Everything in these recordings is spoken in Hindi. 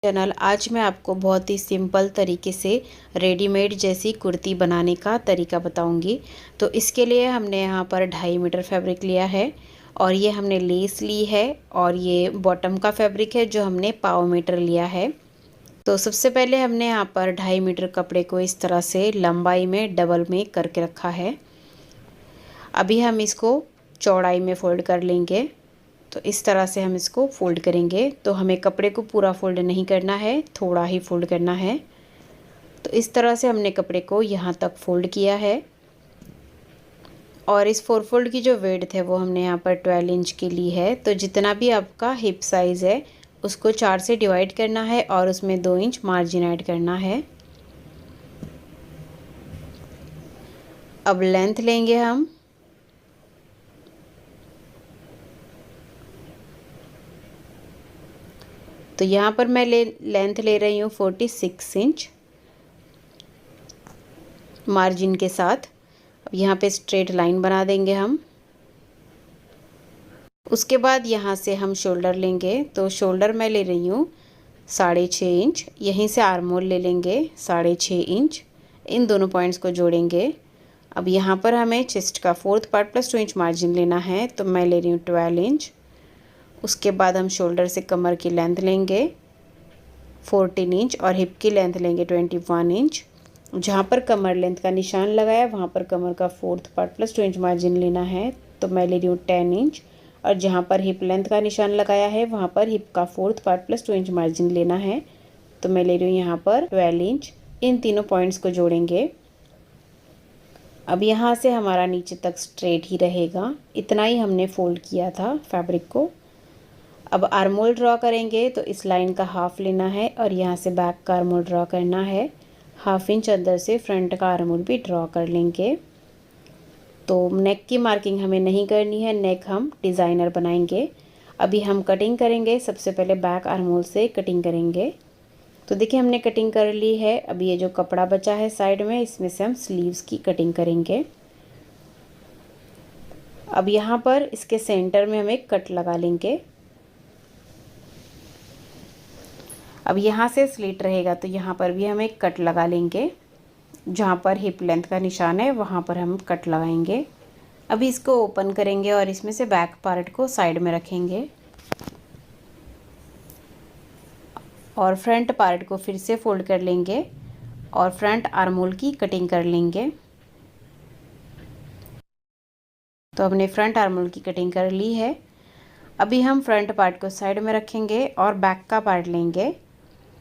चैनल। आज मैं आपको बहुत ही सिंपल तरीके से रेडीमेड जैसी कुर्ती बनाने का तरीका बताऊंगी। तो इसके लिए हमने यहाँ पर 2.5 मीटर फैब्रिक लिया है और ये हमने लेस ली है और ये बॉटम का फैब्रिक है जो हमने 1/4 मीटर लिया है। तो सबसे पहले हमने यहाँ पर 2.5 मीटर कपड़े को इस तरह से लंबाई में डबल में करके रखा है। अभी हम इसको चौड़ाई में फोल्ड कर लेंगे। तो इस तरह से हम इसको फ़ोल्ड करेंगे। तो हमें कपड़े को पूरा फ़ोल्ड नहीं करना है, थोड़ा ही फ़ोल्ड करना है। तो इस तरह से हमने कपड़े को यहाँ तक फ़ोल्ड किया है और इस 4 फोल्ड की जो विड्थ है वो हमने यहाँ पर 12 इंच की ली है। तो जितना भी आपका हिप साइज़ है उसको 4 से डिवाइड करना है और उसमें 2 इंच मार्जिन ऐड करना है। अब लेंथ लेंगे हम। तो यहाँ पर मैं लेंथ ले रही हूँ 46 इंच मार्जिन के साथ। अब यहाँ पे स्ट्रेट लाइन बना देंगे हम। उसके बाद यहाँ से हम शोल्डर लेंगे। तो शोल्डर मैं ले रही हूँ 6.5 इंच। यहीं से आर्म होल ले लेंगे 6.5 इंच। इन दोनों पॉइंट्स को जोड़ेंगे। अब यहाँ पर हमें चेस्ट का 4th part plus 2 inch margin लेना है। तो मैं ले रही हूँ 12 इंच। उसके बाद हम शोल्डर से कमर की लेंथ लेंगे 14 इंच और हिप की लेंथ लेंगे 21 इंच। जहाँ पर कमर लेंथ का निशान लगाया वहाँ पर कमर का 4th part plus 2 inch margin लेना है। तो मैं ले रही हूँ 10 इंच और जहाँ पर हिप लेंथ का निशान लगाया है वहाँ पर हिप का 4th part plus 2 inch margin लेना है। तो मैं ले रही हूँ यहाँ पर 12 इंच। इन तीनों पॉइंट्स को जोड़ेंगे। अब यहाँ से हमारा नीचे तक स्ट्रेट ही रहेगा। इतना ही हमने फोल्ड किया था फैब्रिक को। अब आर्म होल ड्रॉ करेंगे। तो इस लाइन का हाफ लेना है और यहाँ से बैक का आर्म होल ड्रॉ करना है। 1/2 इंच अंदर से फ्रंट का आर्म होल भी ड्रॉ कर लेंगे। तो नेक की मार्किंग हमें नहीं करनी है, नेक हम डिज़ाइनर बनाएंगे। अभी हम कटिंग करेंगे। सबसे पहले बैक आर्म होल से कटिंग करेंगे। तो देखिए हमने कटिंग कर ली है। अभी ये जो कपड़ा बचा है साइड में इसमें से हम स्लीव्स की कटिंग करेंगे। अब यहाँ पर इसके सेंटर में हम एक कट लगा लेंगे। अब यहाँ से स्लिट रहेगा तो यहाँ पर भी हम एक कट लगा लेंगे। जहाँ पर हिप लेंथ का निशान है वहाँ पर हम कट लगाएंगे। अभी इसको ओपन करेंगे और इसमें से बैक पार्ट को साइड में रखेंगे और फ्रंट पार्ट को फिर से फोल्ड कर लेंगे और फ्रंट आर्म होल की कटिंग कर लेंगे। तो हमने फ्रंट आर्म होल की कटिंग कर ली है। अभी हम फ्रंट पार्ट को साइड में रखेंगे और बैक का पार्ट लेंगे।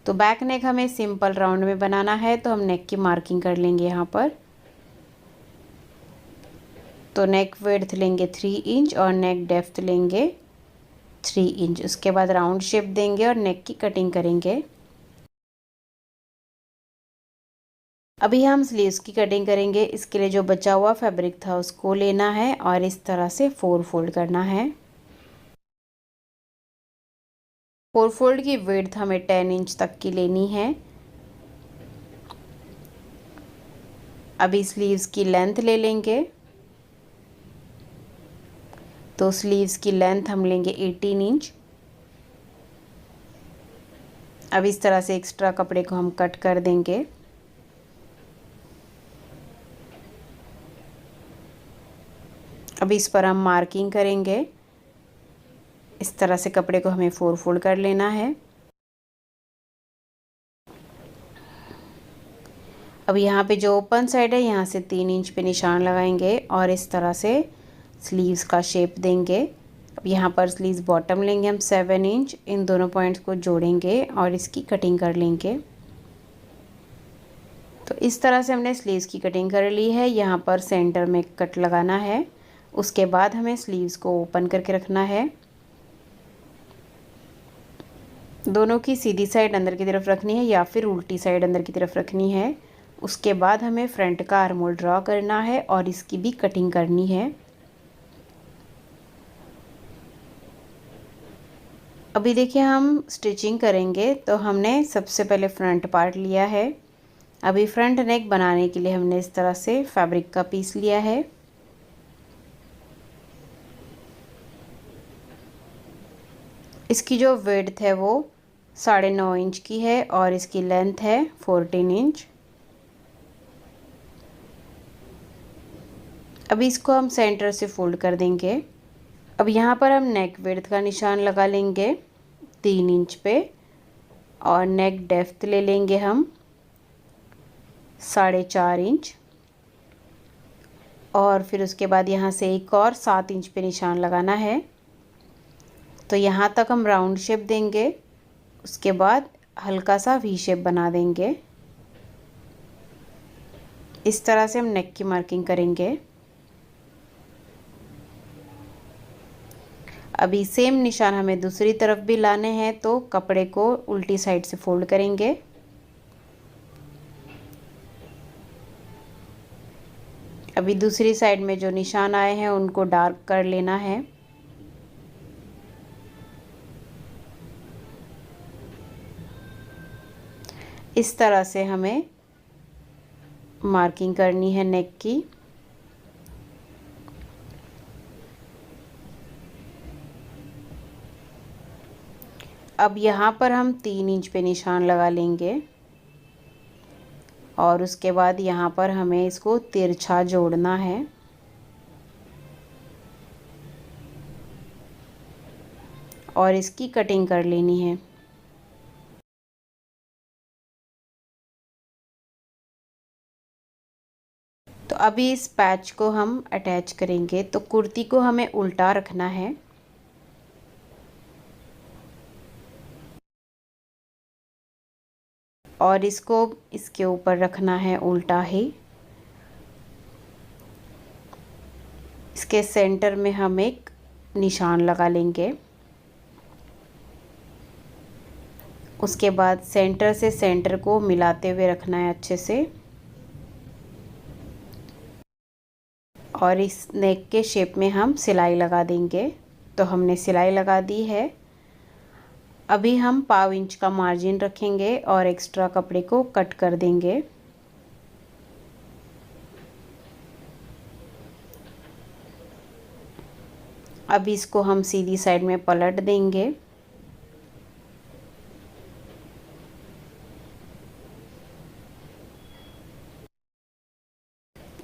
तो बैक नेक हमें सिंपल राउंड में बनाना है तो हम नेक की मार्किंग कर लेंगे यहाँ पर। तो नेक विड्थ लेंगे 3 इंच और नेक डेप्थ लेंगे 3 इंच। उसके बाद राउंड शेप देंगे और नेक की कटिंग करेंगे। अभी हम स्लीव्स की कटिंग करेंगे। इसके लिए जो बचा हुआ फैब्रिक था उसको लेना है और इस तरह से 4 फोल्ड करना है। 4 फोल्ड की विड्थ हमें 10 इंच तक की लेनी है। अभी स्लीव्स की लेंथ ले लेंगे। तो स्लीव्स की लेंथ हम लेंगे 18 इंच। अब इस तरह से एक्स्ट्रा कपड़े को हम कट कर देंगे। अब इस पर हम मार्किंग करेंगे। इस तरह से कपड़े को हमें 4 फोल्ड कर लेना है। अब यहाँ पे जो ओपन साइड है यहाँ से 3 इंच पे निशान लगाएंगे और इस तरह से स्लीव्स का शेप देंगे। अब यहाँ पर स्लीव्स बॉटम लेंगे हम 7 इंच। इन दोनों पॉइंट्स को जोड़ेंगे और इसकी कटिंग कर लेंगे। तो इस तरह से हमने स्लीव्स की कटिंग कर ली है। यहाँ पर सेंटर में कट लगाना है। उसके बाद हमें स्लीव्स को ओपन करके रखना है। दोनों की सीधी साइड अंदर की तरफ रखनी है या फिर उल्टी साइड अंदर की तरफ रखनी है। उसके बाद हमें फ्रंट का आर्म होल ड्रॉ करना है और इसकी भी कटिंग करनी है। अभी देखिए हम स्टिचिंग करेंगे। तो हमने सबसे पहले फ्रंट पार्ट लिया है। अभी फ्रंट नेक बनाने के लिए हमने इस तरह से फैब्रिक का पीस लिया है। इसकी जो विड्थ है वो 9.5 इंच की है और इसकी लेंथ है 14 इंच। अभी इसको हम सेंटर से फोल्ड कर देंगे। अब यहाँ पर हम नेक विड्थ का निशान लगा लेंगे 3 इंच पे और नेक डेप्थ ले लेंगे हम 4.5 इंच और फिर उसके बाद यहाँ से एक और 7 इंच पे निशान लगाना है। तो यहाँ तक हम राउंड शेप देंगे, उसके बाद हल्का सा वी शेप बना देंगे। इस तरह से हम नेक की मार्किंग करेंगे। अभी सेम निशान हमें दूसरी तरफ भी लाने हैं, तो कपड़े को उल्टी साइड से फोल्ड करेंगे। अभी दूसरी साइड में जो निशान आए हैं उनको डार्क कर लेना है। इस तरह से हमें मार्किंग करनी है नेक की। अब यहाँ पर हम 3 इंच पे निशान लगा लेंगे और उसके बाद यहाँ पर हमें इसको तिरछा जोड़ना है। और इसकी कटिंग कर लेनी है। तो अभी इस पैच को हम अटैच करेंगे, तो कुर्ती को हमें उल्टा रखना है। और इसको इसके ऊपर रखना है उल्टा ही। इसके सेंटर में हम एक निशान लगा लेंगे। उसके बाद सेंटर से सेंटर को मिलाते हुए रखना है अच्छे से। और इस नेक के शेप में हम सिलाई लगा देंगे। तो हमने सिलाई लगा दी है। अभी हम 1/4 इंच का मार्जिन रखेंगे और एक्स्ट्रा कपड़े को कट कर देंगे। अब इसको हम सीधी साइड में पलट देंगे।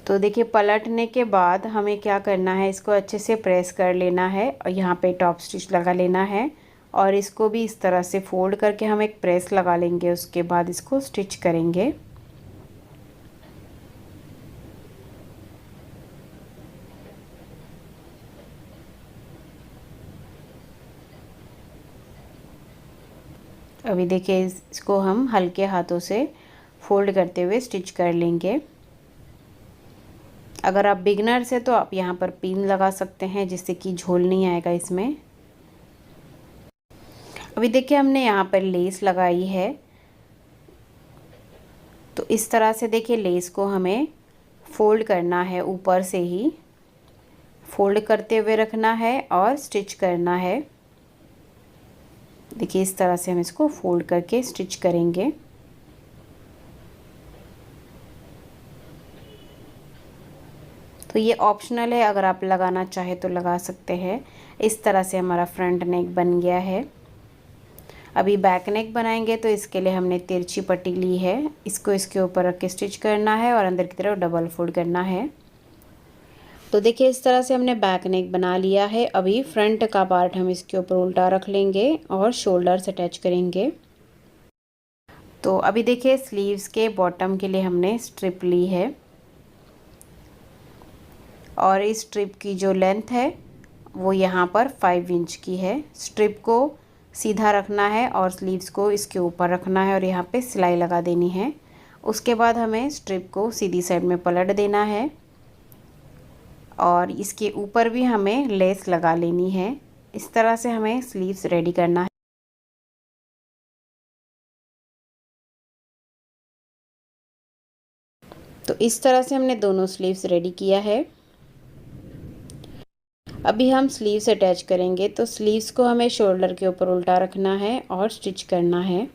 तो देखिए पलटने के बाद हमें क्या करना है, इसको अच्छे से प्रेस कर लेना है और यहाँ पे टॉप स्टिच लगा लेना है। और इसको भी इस तरह से फोल्ड करके हम एक प्रेस लगा लेंगे। उसके बाद इसको स्टिच करेंगे। अभी देखिए इसको हम हल्के हाथों से फोल्ड करते हुए स्टिच कर लेंगे। अगर आप बिगनर्स हैं तो आप यहाँ पर पिन लगा सकते हैं, जिससे कि झोल नहीं आएगा इसमें। अभी देखिए हमने यहाँ पर लेस लगाई है। तो इस तरह से देखिए लेस को हमें फोल्ड करना है, ऊपर से ही फोल्ड करते हुए रखना है और स्टिच करना है। देखिए इस तरह से हम इसको फोल्ड करके स्टिच करेंगे। तो ये ऑप्शनल है, अगर आप लगाना चाहे तो लगा सकते हैं। इस तरह से हमारा फ्रंट नेक बन गया है। अभी बैक नेक बनाएंगे, तो इसके लिए हमने तिरछी पट्टी ली है। इसको इसके ऊपर रख के स्टिच करना है और अंदर की तरफ डबल फोल्ड करना है। तो देखिए इस तरह से हमने बैक नेक बना लिया है। अभी फ्रंट का पार्ट हम इसके ऊपर उल्टा रख लेंगे और शोल्डर्स अटैच करेंगे। तो अभी देखिए स्लीव्स के बॉटम के लिए हमने स्ट्रिप ली है और इस स्ट्रिप की जो लेंथ है वो यहाँ पर 5 इंच की है। स्ट्रिप को सीधा रखना है और स्लीव्स को इसके ऊपर रखना है और यहाँ पे सिलाई लगा देनी है। उसके बाद हमें स्ट्रिप को सीधी साइड में पलट देना है और इसके ऊपर भी हमें लेस लगा लेनी है। इस तरह से हमें स्लीव्स रेडी करना है। तो इस तरह से हमने दोनों स्लीव्स रेडी किया है। अभी हम स्लीव्स अटैच करेंगे। तो स्लीव्स को हमें शोल्डर के ऊपर उल्टा रखना है और स्टिच करना है।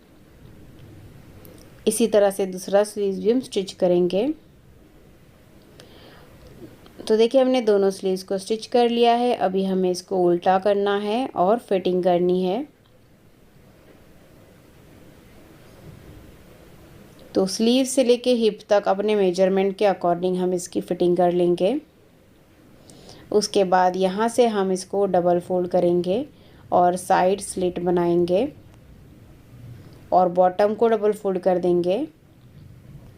इसी तरह से दूसरा स्लीव्स भी हम स्टिच करेंगे। तो देखिए हमने दोनों स्लीव्स को स्टिच कर लिया है। अभी हमें इसको उल्टा करना है और फिटिंग करनी है। तो स्लीव से लेके हिप तक अपने मेजरमेंट के अकॉर्डिंग हम इसकी फ़िटिंग कर लेंगे। उसके बाद यहाँ से हम इसको डबल फोल्ड करेंगे और साइड स्लिट बनाएंगे और बॉटम को डबल फोल्ड कर देंगे।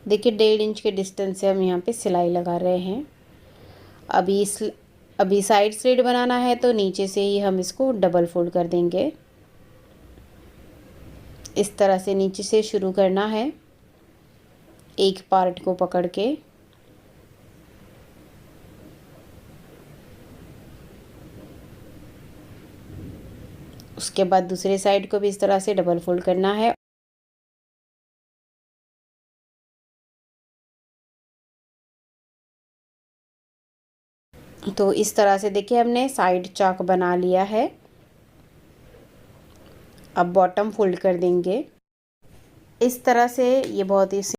देखिए 1.5 इंच के डिस्टेंस से हम यहाँ पे सिलाई लगा रहे हैं। अभी साइड स्लिट बनाना है तो नीचे से ही हम इसको डबल फोल्ड कर देंगे। इस तरह से नीचे से शुरू करना है, एक पार्ट को पकड़ के। उसके बाद दूसरे साइड को भी इस तरह से डबल फोल्ड करना है। तो इस तरह से देखिए हमने साइड चाक बना लिया है। अब बॉटम फोल्ड कर देंगे। इस तरह से ये बहुत ही